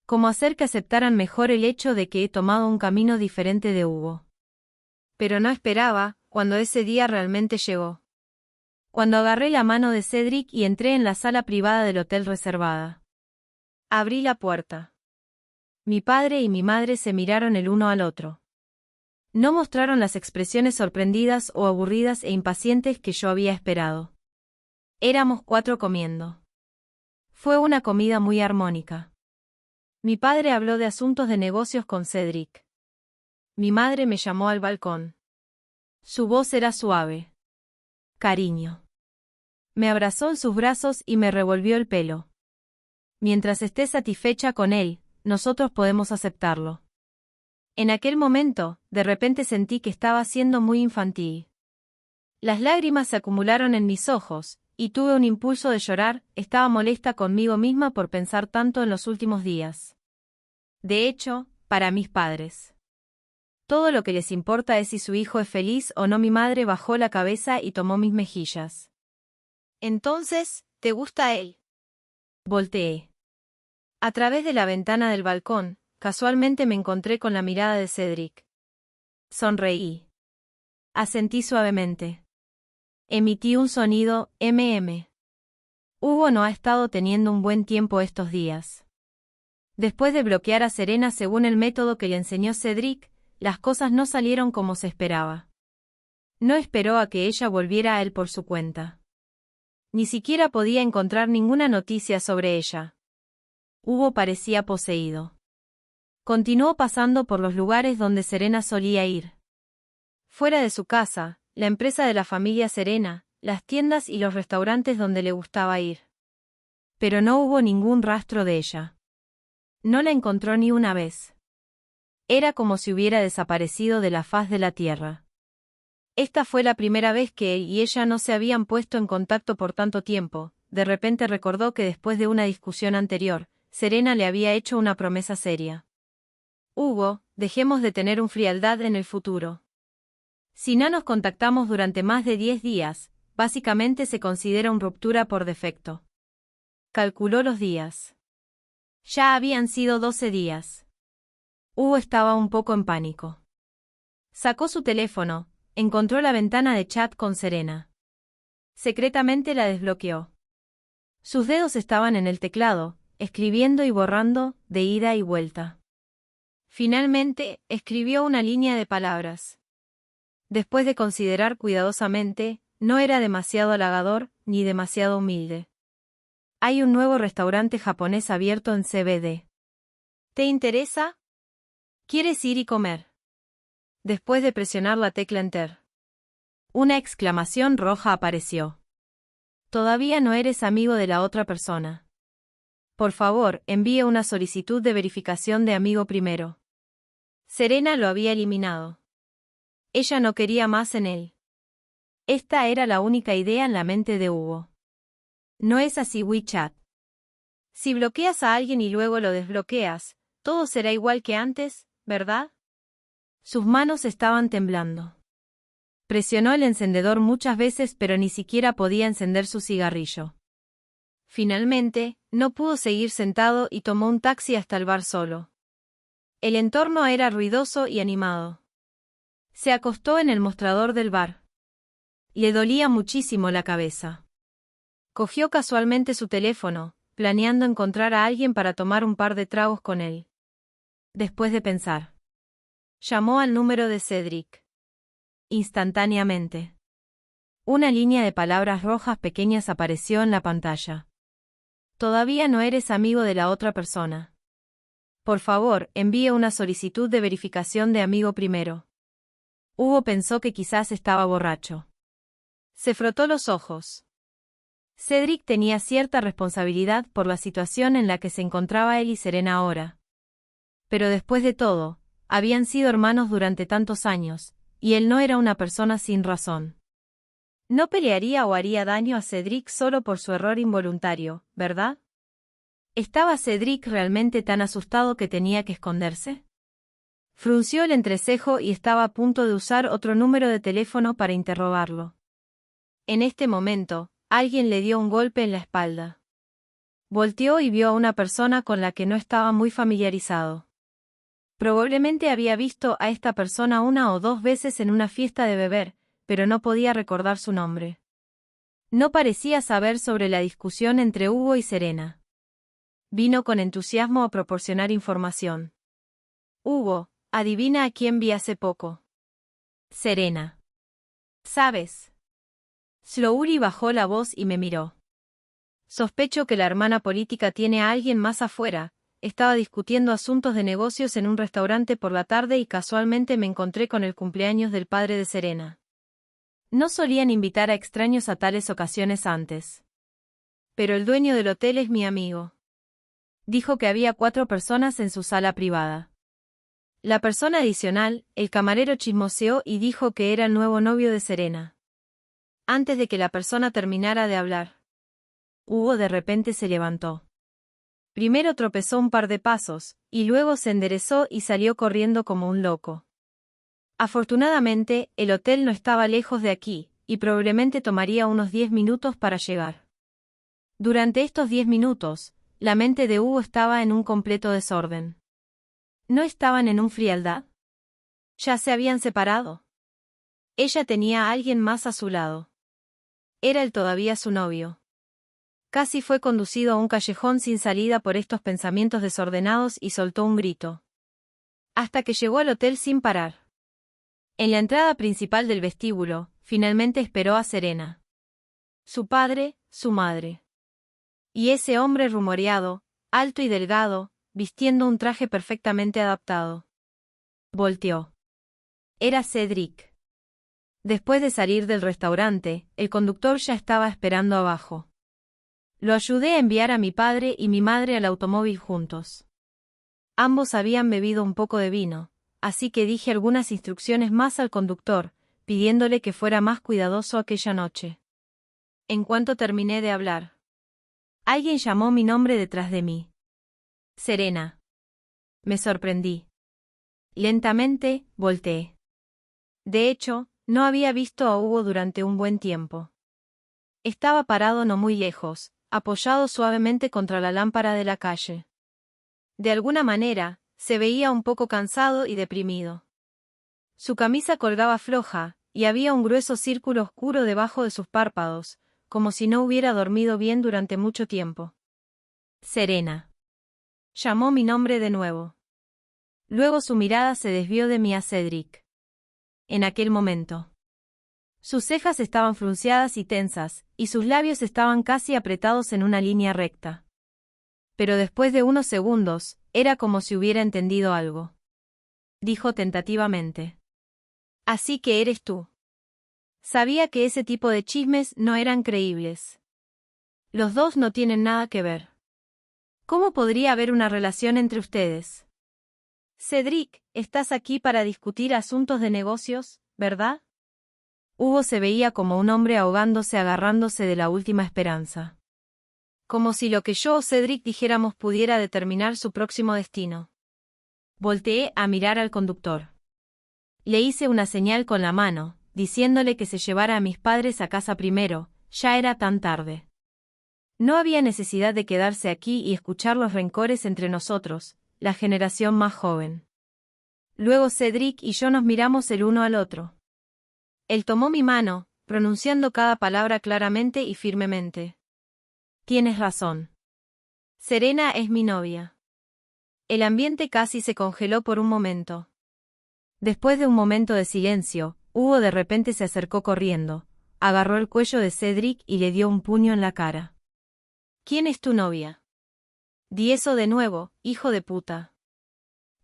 cómo hacer que aceptaran mejor el hecho de que he tomado un camino diferente de Hugo. Pero no esperaba, cuando ese día realmente llegó. Cuando agarré la mano de Cedric y entré en la sala privada del hotel reservada. Abrí la puerta. Mi padre y mi madre se miraron el uno al otro. No mostraron las expresiones sorprendidas o aburridas e impacientes que yo había esperado. Éramos 4 comiendo. Fue una comida muy armónica. Mi padre habló de asuntos de negocios con Cedric. Mi madre me llamó al balcón. Su voz era suave. Cariño. Me abrazó en sus brazos y me revolvió el pelo. Mientras estés satisfecha con él, nosotros podemos aceptarlo. En aquel momento, de repente sentí que estaba siendo muy infantil. Las lágrimas se acumularon en mis ojos, y tuve un impulso de llorar. Estaba molesta conmigo misma por pensar tanto en los últimos días. De hecho, para mis padres, todo lo que les importa es si su hijo es feliz o no. Mi madre bajó la cabeza y tomó mis mejillas. Entonces, ¿te gusta él? Volteé. A través de la ventana del balcón, casualmente me encontré con la mirada de Cedric. Sonreí. Asentí suavemente. Emití un sonido, Hugo no ha estado teniendo un buen tiempo estos días. Después de bloquear a Serena según el método que le enseñó Cedric, las cosas no salieron como se esperaba. No esperó a que ella volviera a él por su cuenta. Ni siquiera podía encontrar ninguna noticia sobre ella. Hugo parecía poseído. Continuó pasando por los lugares donde Serena solía ir. Fuera de su casa, la empresa de la familia Serena, las tiendas y los restaurantes donde le gustaba ir. Pero no hubo ningún rastro de ella. No la encontró ni una vez. Era como si hubiera desaparecido de la faz de la tierra. Esta fue la primera vez que él y ella no se habían puesto en contacto por tanto tiempo. De repente recordó que después de una discusión anterior, Serena le había hecho una promesa seria. Hugo, dejemos de tener un frialdad en el futuro. Si no nos contactamos durante más de 10 días, básicamente se considera una ruptura por defecto. Calculó los días. Ya habían sido 12 días. Hugo estaba un poco en pánico. Sacó su teléfono, encontró la ventana de chat con Serena. Secretamente la desbloqueó. Sus dedos estaban en el teclado, escribiendo y borrando, de ida y vuelta. Finalmente, escribió una línea de palabras. Después de considerar cuidadosamente, no era demasiado halagador, ni demasiado humilde. Hay un nuevo restaurante japonés abierto en CBD. ¿Te interesa? ¿Quieres ir y comer? Después de presionar la tecla Enter, una exclamación roja apareció. Todavía no eres amigo de la otra persona. Por favor, envíe una solicitud de verificación de amigo primero. Serena lo había eliminado. Ella no quería más en él. Esta era la única idea en la mente de Hugo. No es así WeChat. Si bloqueas a alguien y luego lo desbloqueas, todo será igual que antes, ¿verdad? Sus manos estaban temblando. Presionó el encendedor muchas veces pero ni siquiera podía encender su cigarrillo. Finalmente, no pudo seguir sentado y tomó un taxi hasta el bar solo. El entorno era ruidoso y animado. Se acostó en el mostrador del bar. Le dolía muchísimo la cabeza. Cogió casualmente su teléfono, planeando encontrar a alguien para tomar un par de tragos con él. Después de pensar, llamó al número de Cedric. Instantáneamente, una línea de palabras rojas pequeñas apareció en la pantalla. Todavía no eres amigo de la otra persona. Por favor, envíe una solicitud de verificación de amigo primero. Hugo pensó que quizás estaba borracho. Se frotó los ojos. Cedric tenía cierta responsabilidad por la situación en la que se encontraba él y Serena ahora. Pero después de todo, habían sido hermanos durante tantos años, y él no era una persona sin razón. No pelearía o haría daño a Cedric solo por su error involuntario, ¿verdad? ¿Estaba Cedric realmente tan asustado que tenía que esconderse? Frunció el entrecejo y estaba a punto de usar otro número de teléfono para interrogarlo. En este momento, alguien le dio un golpe en la espalda. Volteó y vio a una persona con la que no estaba muy familiarizado. Probablemente había visto a esta persona una o dos veces en una fiesta de beber, pero no podía recordar su nombre. No parecía saber sobre la discusión entre Hugo y Serena. Vino con entusiasmo a proporcionar información. Hugo, adivina a quién vi hace poco. Serena. ¿Sabes? Slowly bajó la voz y me miró. Sospecho que la hermana política tiene a alguien más afuera. Estaba discutiendo asuntos de negocios en un restaurante por la tarde y casualmente me encontré con el cumpleaños del padre de Serena. No solían invitar a extraños a tales ocasiones antes. Pero el dueño del hotel es mi amigo. Dijo que había 4 personas en su sala privada. La persona adicional, el camarero chismoseó y dijo que era el nuevo novio de Serena. Antes de que la persona terminara de hablar, Hugo de repente se levantó. Primero tropezó un par de pasos, y luego se enderezó y salió corriendo como un loco. Afortunadamente, el hotel no estaba lejos de aquí, y probablemente tomaría unos 10 minutos para llegar. Durante estos 10 minutos, la mente de Hugo estaba en un completo desorden. ¿No estaban en un frialdad? ¿Ya se habían separado? Ella tenía a alguien más a su lado. Era él todavía su novio. Casi fue conducido a un callejón sin salida por estos pensamientos desordenados y soltó un grito. Hasta que llegó al hotel sin parar. En la entrada principal del vestíbulo, finalmente esperó a Serena. Su padre, su madre. Y ese hombre rumoreado, alto y delgado, vistiendo un traje perfectamente adaptado. Volteó. Era Cedric. Después de salir del restaurante, el conductor ya estaba esperando abajo. Lo ayudé a enviar a mi padre y mi madre al automóvil juntos. Ambos habían bebido un poco de vino, así que dije algunas instrucciones más al conductor, pidiéndole que fuera más cuidadoso aquella noche. En cuanto terminé de hablar, alguien llamó mi nombre detrás de mí. Serena. Me sorprendí. Lentamente, volteé. De hecho, no había visto a Hugo durante un buen tiempo. Estaba parado no muy lejos, apoyado suavemente contra la lámpara de la calle. De alguna manera, se veía un poco cansado y deprimido. Su camisa colgaba floja, y había un grueso círculo oscuro debajo de sus párpados, como si no hubiera dormido bien durante mucho tiempo. Serena. Llamó mi nombre de nuevo. Luego su mirada se desvió de mí a Cedric. En aquel momento. Sus cejas estaban frunciadas y tensas, y sus labios estaban casi apretados en una línea recta. Pero después de unos segundos, era como si hubiera entendido algo. Dijo tentativamente. Así que eres tú. Sabía que ese tipo de chismes no eran creíbles. Los dos no tienen nada que ver. ¿Cómo podría haber una relación entre ustedes? Cedric, estás aquí para discutir asuntos de negocios, ¿verdad? Hugo se veía como un hombre ahogándose agarrándose de la última esperanza. Como si lo que yo o Cedric dijéramos pudiera determinar su próximo destino. Volteé a mirar al conductor. Le hice una señal con la mano, diciéndole que se llevara a mis padres a casa primero, ya era tan tarde. No había necesidad de quedarse aquí y escuchar los rencores entre nosotros, la generación más joven. Luego Cedric y yo nos miramos el uno al otro. Él tomó mi mano, pronunciando cada palabra claramente y firmemente. Tienes razón. Serena es mi novia. El ambiente casi se congeló por un momento. Después de un momento de silencio, Hugo de repente se acercó corriendo, agarró el cuello de Cedric y le dio un puño en la cara. ¿Quién es tu novia? Di eso de nuevo, hijo de puta.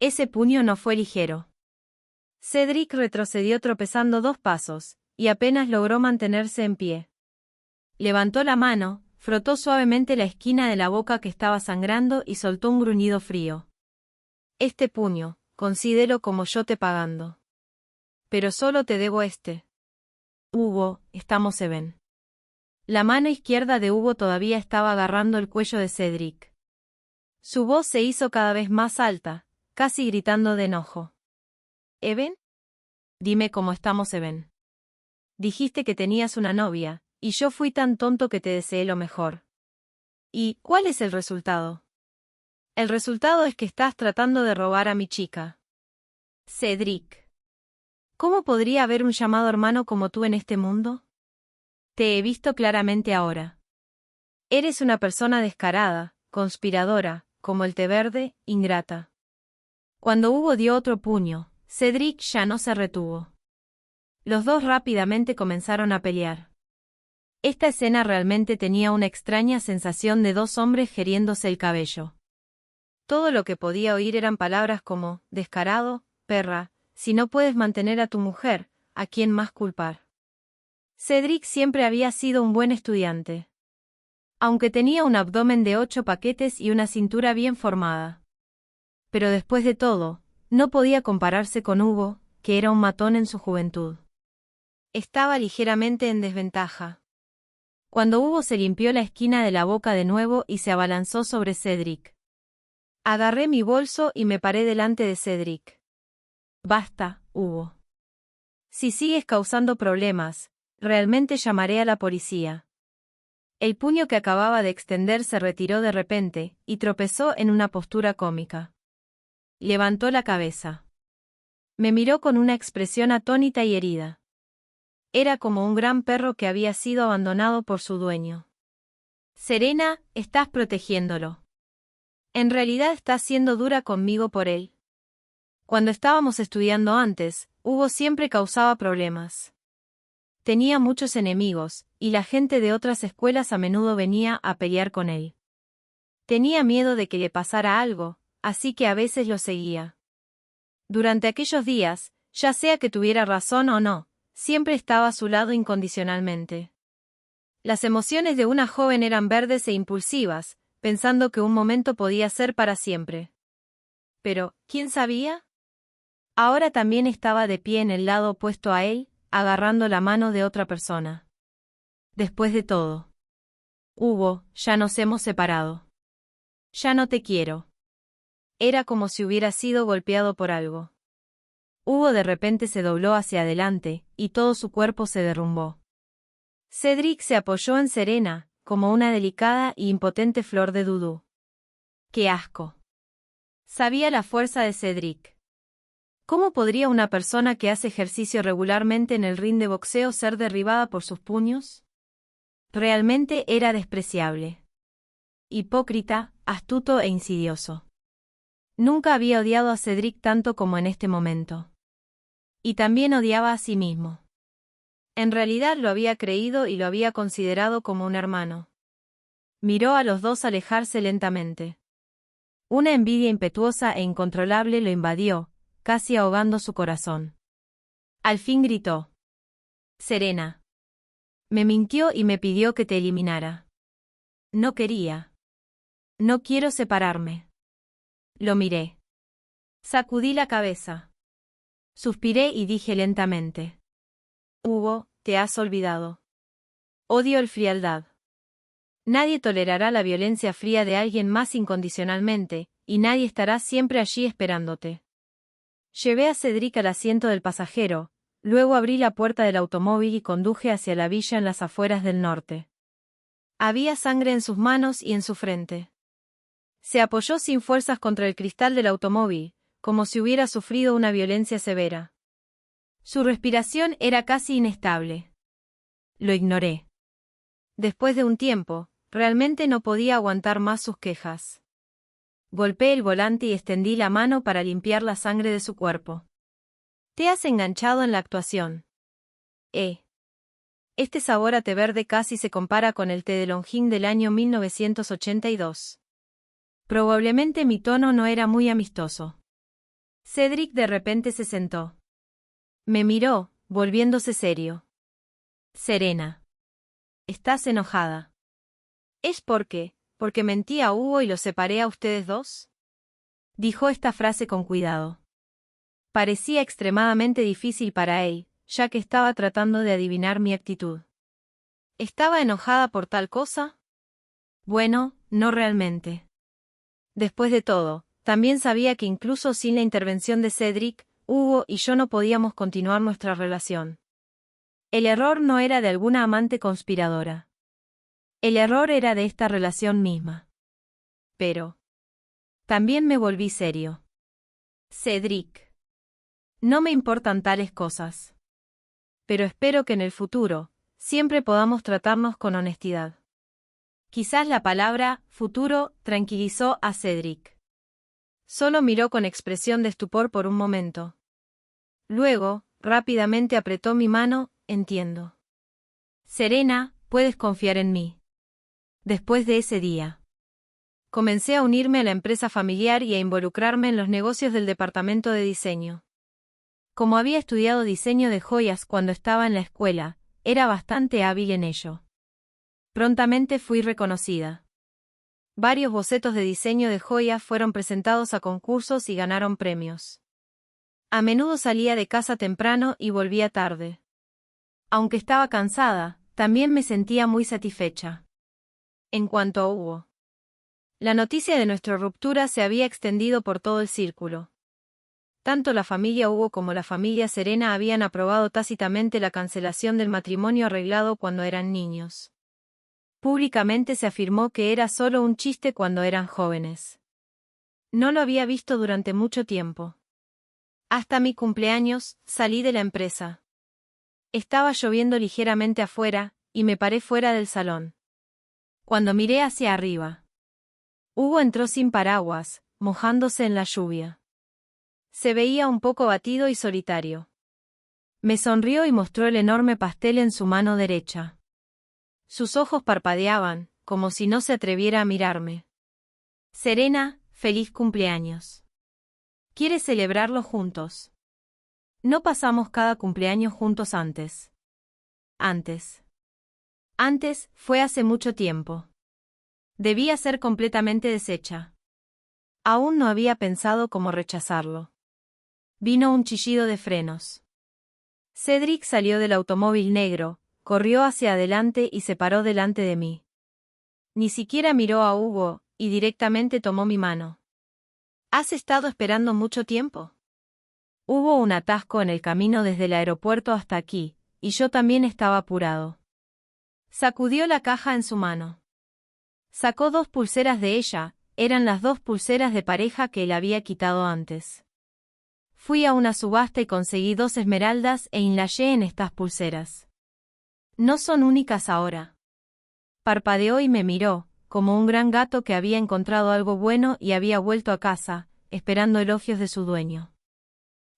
Ese puño no fue ligero. Cedric retrocedió tropezando 2 pasos, y apenas logró mantenerse en pie. Levantó la mano, frotó suavemente la esquina de la boca que estaba sangrando y soltó un gruñido frío. Este puño, considero como yo te pagando. Pero solo te debo este. Hugo, estamos even. La mano izquierda de Hugo todavía estaba agarrando el cuello de Cedric. Su voz se hizo cada vez más alta, casi gritando de enojo. ¿Even? Dime cómo estamos, Even. Dijiste que tenías una novia, y yo fui tan tonto que te deseé lo mejor. ¿Y cuál es el resultado? El resultado es que estás tratando de robar a mi chica. Cedric. ¿Cómo podría haber un llamado hermano como tú en este mundo? Te he visto claramente ahora. Eres una persona descarada, conspiradora, como el té verde, ingrata. Cuando Hugo dio otro puño, Cedric ya no se retuvo. Los dos rápidamente comenzaron a pelear. Esta escena realmente tenía una extraña sensación de 2 hombres geriéndose el cabello. Todo lo que podía oír eran palabras como, descarado, perra, si no puedes mantener a tu mujer, ¿a quién más culpar? Cedric siempre había sido un buen estudiante. Aunque tenía un abdomen de 8 paquetes y una cintura bien formada. Pero después de todo, no podía compararse con Hugo, que era un matón en su juventud. Estaba ligeramente en desventaja. Cuando Hugo se limpió la esquina de la boca de nuevo y se abalanzó sobre Cedric. Agarré mi bolso y me paré delante de Cedric. Basta, Hugo. Si sigues causando problemas, realmente llamaré a la policía. El puño que acababa de extender se retiró de repente, y tropezó en una postura cómica. Levantó la cabeza. Me miró con una expresión atónita y herida. Era como un gran perro que había sido abandonado por su dueño. Serena, estás protegiéndolo. En realidad estás siendo dura conmigo por él. Cuando estábamos estudiando antes, Hugo siempre causaba problemas. Tenía muchos enemigos, y la gente de otras escuelas a menudo venía a pelear con él. Tenía miedo de que le pasara algo, así que a veces lo seguía. Durante aquellos días, ya sea que tuviera razón o no, siempre estaba a su lado incondicionalmente. Las emociones de una joven eran verdes e impulsivas, pensando que un momento podía ser para siempre. Pero, ¿quién sabía? Ahora también estaba de pie en el lado opuesto a él, agarrando la mano de otra persona. Después de todo. Hugo, ya nos hemos separado. Ya no te quiero. Era como si hubiera sido golpeado por algo. Hugo de repente se dobló hacia adelante, y todo su cuerpo se derrumbó. Cedric se apoyó en Serena, como una delicada y impotente flor de dudú. ¡Qué asco! Sabía la fuerza de Cedric. ¿Cómo podría una persona que hace ejercicio regularmente en el ring de boxeo ser derribada por sus puños? Realmente era despreciable. Hipócrita, astuto e insidioso. Nunca había odiado a Cedric tanto como en este momento. Y también odiaba a sí mismo. En realidad lo había creído y lo había considerado como un hermano. Miró a los dos alejarse lentamente. Una envidia impetuosa e incontrolable lo invadió, casi ahogando su corazón. Al fin gritó. Serena. Me mintió y me pidió que te eliminara. No quería. No quiero separarme. Lo miré. Sacudí la cabeza. Suspiré y dije lentamente. Hugo, te has olvidado. Odio el frialdad. Nadie tolerará la violencia fría de alguien más incondicionalmente, y nadie estará siempre allí esperándote. Llevé a Cedric al asiento del pasajero, luego abrí la puerta del automóvil y conduje hacia la villa en las afueras del norte. Había sangre en sus manos y en su frente. Se apoyó sin fuerzas contra el cristal del automóvil, como si hubiera sufrido una violencia severa. Su respiración era casi inestable. Lo ignoré. Después de un tiempo, realmente no podía aguantar más sus quejas. Golpeé el volante y extendí la mano para limpiar la sangre de su cuerpo. Te has enganchado en la actuación. Este sabor a té verde casi se compara con el té de Longines del año 1982. Probablemente mi tono no era muy amistoso. Cedric de repente se sentó. Me miró, volviéndose serio. Serena. ¿Estás enojada? ¿Es porque mentí a Hugo y los separé a ustedes dos? Dijo esta frase con cuidado. Parecía extremadamente difícil para él, ya que estaba tratando de adivinar mi actitud. ¿Estaba enojada por tal cosa? Bueno, no realmente. Después de todo, también sabía que incluso sin la intervención de Cedric, Hugo y yo no podíamos continuar nuestra relación. El error no era de alguna amante conspiradora. El error era de esta relación misma. Pero también me volví serio. Cedric. No me importan tales cosas. Pero espero que en el futuro, siempre podamos tratarnos con honestidad. Quizás la palabra futuro tranquilizó a Cedric. Solo miró con expresión de estupor por un momento. Luego, rápidamente apretó mi mano, entiendo. Serena, puedes confiar en mí. Después de ese día, comencé a unirme a la empresa familiar y a involucrarme en los negocios del departamento de diseño. Como había estudiado diseño de joyas cuando estaba en la escuela, era bastante hábil en ello. Prontamente fui reconocida. Varios bocetos de diseño de joyas fueron presentados a concursos y ganaron premios. A menudo salía de casa temprano y volvía tarde. Aunque estaba cansada, también me sentía muy satisfecha. En cuanto a Hugo, la noticia de nuestra ruptura se había extendido por todo el círculo. Tanto la familia Hugo como la familia Serena habían aprobado tácitamente la cancelación del matrimonio arreglado cuando eran niños. Públicamente se afirmó que era solo un chiste cuando eran jóvenes. No lo había visto durante mucho tiempo. Hasta mi cumpleaños, salí de la empresa. Estaba lloviendo ligeramente afuera, y me paré fuera del salón. Cuando miré hacia arriba, Hugo entró sin paraguas, mojándose en la lluvia. Se veía un poco abatido y solitario. Me sonrió y mostró el enorme pastel en su mano derecha. Sus ojos parpadeaban, como si no se atreviera a mirarme. Serena, feliz cumpleaños. ¿Quieres celebrarlo juntos? No pasamos cada cumpleaños juntos antes. Antes fue hace mucho tiempo. Debía ser completamente deshecha. Aún no había pensado cómo rechazarlo. Vino un chillido de frenos. Cedric salió del automóvil negro, corrió hacia adelante y se paró delante de mí. Ni siquiera miró a Hugo, y directamente tomó mi mano. ¿Has estado esperando mucho tiempo? Hubo un atasco en el camino desde el aeropuerto hasta aquí, y yo también estaba apurado. Sacudió la caja en su mano. Sacó 2 pulseras de ella, eran las 2 pulseras de pareja que él había quitado antes. Fui a una subasta y conseguí 2 esmeraldas e inlayé en estas pulseras. No son únicas ahora. Parpadeó y me miró, como un gran gato que había encontrado algo bueno y había vuelto a casa, esperando elogios de su dueño.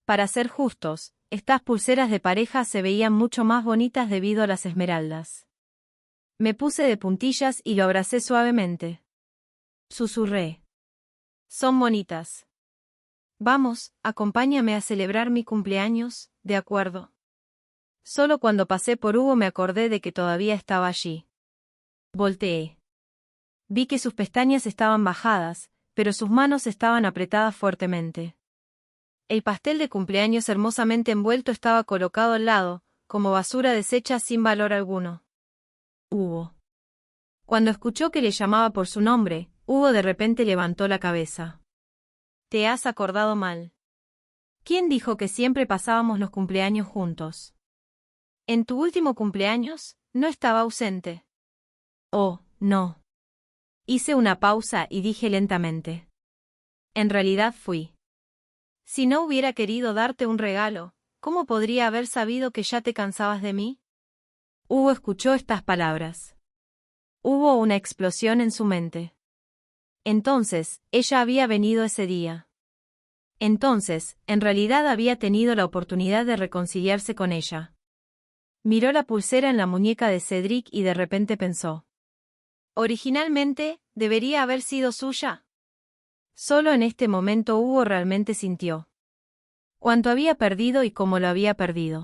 Para ser justos, estas pulseras de pareja se veían mucho más bonitas debido a las esmeraldas. Me puse de puntillas y lo abracé suavemente. Susurré. Son bonitas. Vamos, acompáñame a celebrar mi cumpleaños, ¿de acuerdo? Solo cuando pasé por Hugo me acordé de que todavía estaba allí. Volteé. Vi que sus pestañas estaban bajadas, pero sus manos estaban apretadas fuertemente. El pastel de cumpleaños hermosamente envuelto estaba colocado al lado, como basura deshecha sin valor alguno. Hugo. Cuando escuchó que le llamaba por su nombre, Hugo de repente levantó la cabeza. Te has acordado mal. ¿Quién dijo que siempre pasábamos los cumpleaños juntos? En tu último cumpleaños, no estaba ausente. Oh, no. Hice una pausa y dije lentamente. En realidad fui. Si no hubiera querido darte un regalo, ¿cómo podría haber sabido que ya te cansabas de mí? Hugo escuchó estas palabras. Hubo una explosión en su mente. Entonces, ella había venido ese día. Entonces, en realidad había tenido la oportunidad de reconciliarse con ella. Miró la pulsera en la muñeca de Cedric y de repente pensó. Originalmente, ¿debería haber sido suya? Solo en este momento Hugo realmente sintió. Cuánto había perdido y cómo lo había perdido.